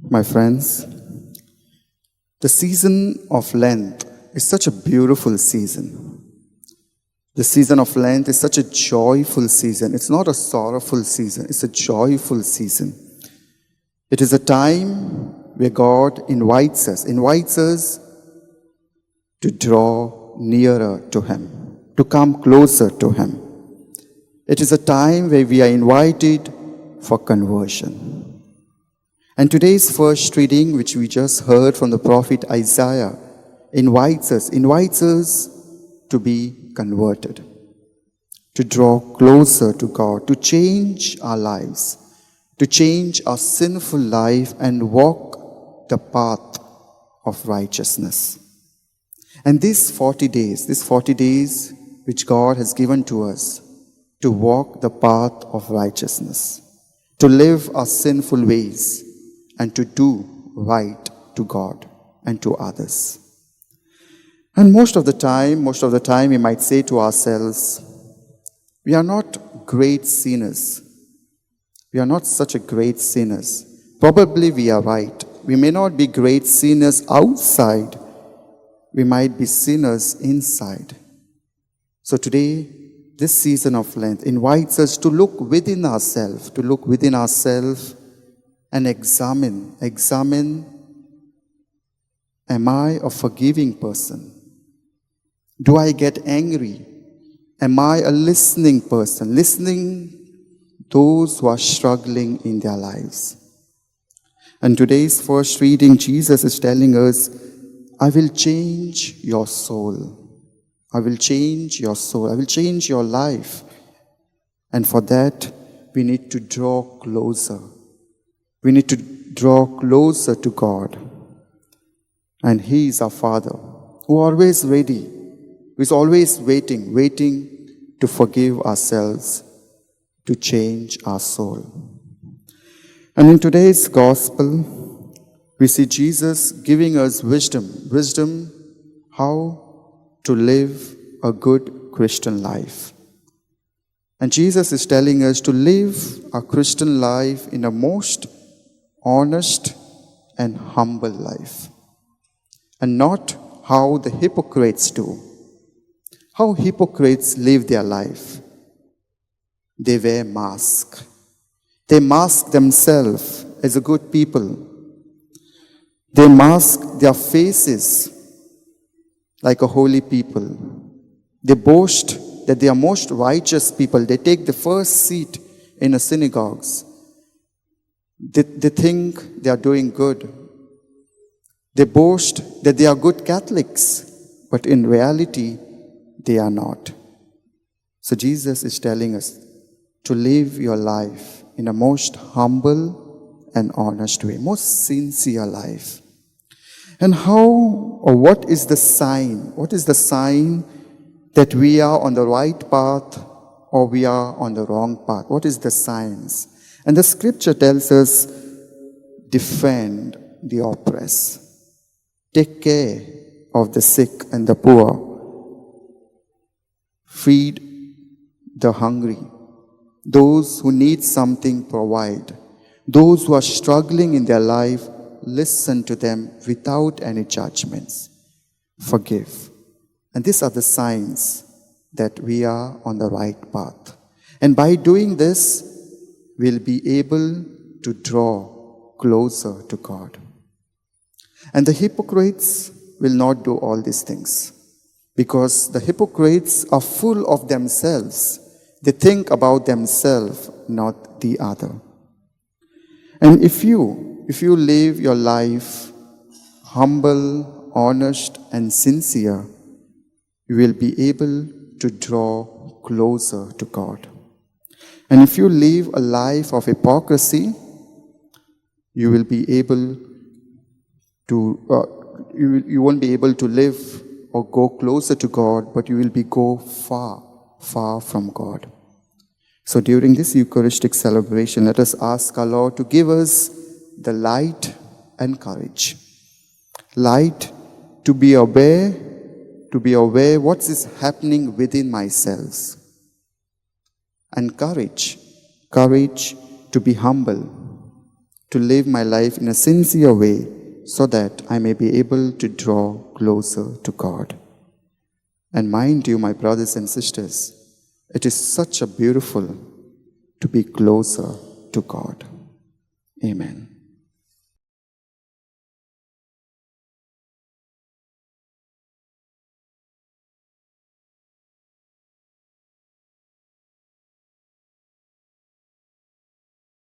My friends, the season of Lent is such a beautiful season. The season of Lent is such a joyful season. It's not a sorrowful season, it's a joyful season. It is a time where God invites us to draw nearer to Him, to come closer to Him. It is a time where we are invited for conversion. And today's first reading, which we just heard from the prophet Isaiah, invites us to be converted, to draw closer to God, to change our lives, to change our sinful life and walk the path of righteousness. And these 40 days which God has given to us to walk the path of righteousness, to live our sinful ways, and to do right to God and to others. And most of the time we might say to ourselves, we are not great sinners. We are not such a great sinners. Probably we are right. We may not be great sinners outside. We might be sinners inside. So today, this season of Lent invites us to look within ourselves, and examine, am I a forgiving person? Do I get angry? Am I a listening person, listening those who are struggling in their lives? And today's first reading, Jesus is telling us, I will change your soul. I will change your soul. I will change your life. And for that, we need to draw closer. We need to draw closer to God. And He is our Father, who is always ready, who is always waiting to forgive ourselves, to change our soul. And in today's Gospel, we see Jesus giving us wisdom how to live a good Christian life. And Jesus is telling us to live a Christian life in a most honest and humble life, and not how the hypocrites do. How hypocrites live their life. They wear masks. They mask themselves as a good people. They mask their faces like a holy people. They boast that they are most righteous people. They take the first seat in the synagogues. They think they are doing good. They boast that they are good Catholics, but in reality, they are not. So Jesus is telling us to live your life in a most humble and honest way, most sincere life. And what is the sign? What is the sign that we are on the right path or we are on the wrong path? What is the signs? And the scripture tells us, defend the oppressed. Take care of the sick and the poor. Feed the hungry. Those who need something, provide. Those who are struggling in their life, listen to them without any judgments. Forgive. And these are the signs that we are on the right path. And by doing this, we'll be able to draw closer to God. And the hypocrites will not do all these things, because the hypocrites are full of themselves. They think about themselves, not the other. And if you live your life humble, honest, and sincere, you will be able to draw closer to God. And if you live a life of hypocrisy, you will be able to, you won't be able to live or go closer to God, but you will go far from God. So during this Eucharistic celebration, let us ask our Lord to give us the light and courage. Light to be aware what is happening within myself. And courage to be humble, to live my life in a sincere way so that I may be able to draw closer to God. And mind you, my brothers and sisters, it is such a beautiful to be closer to God. Amen.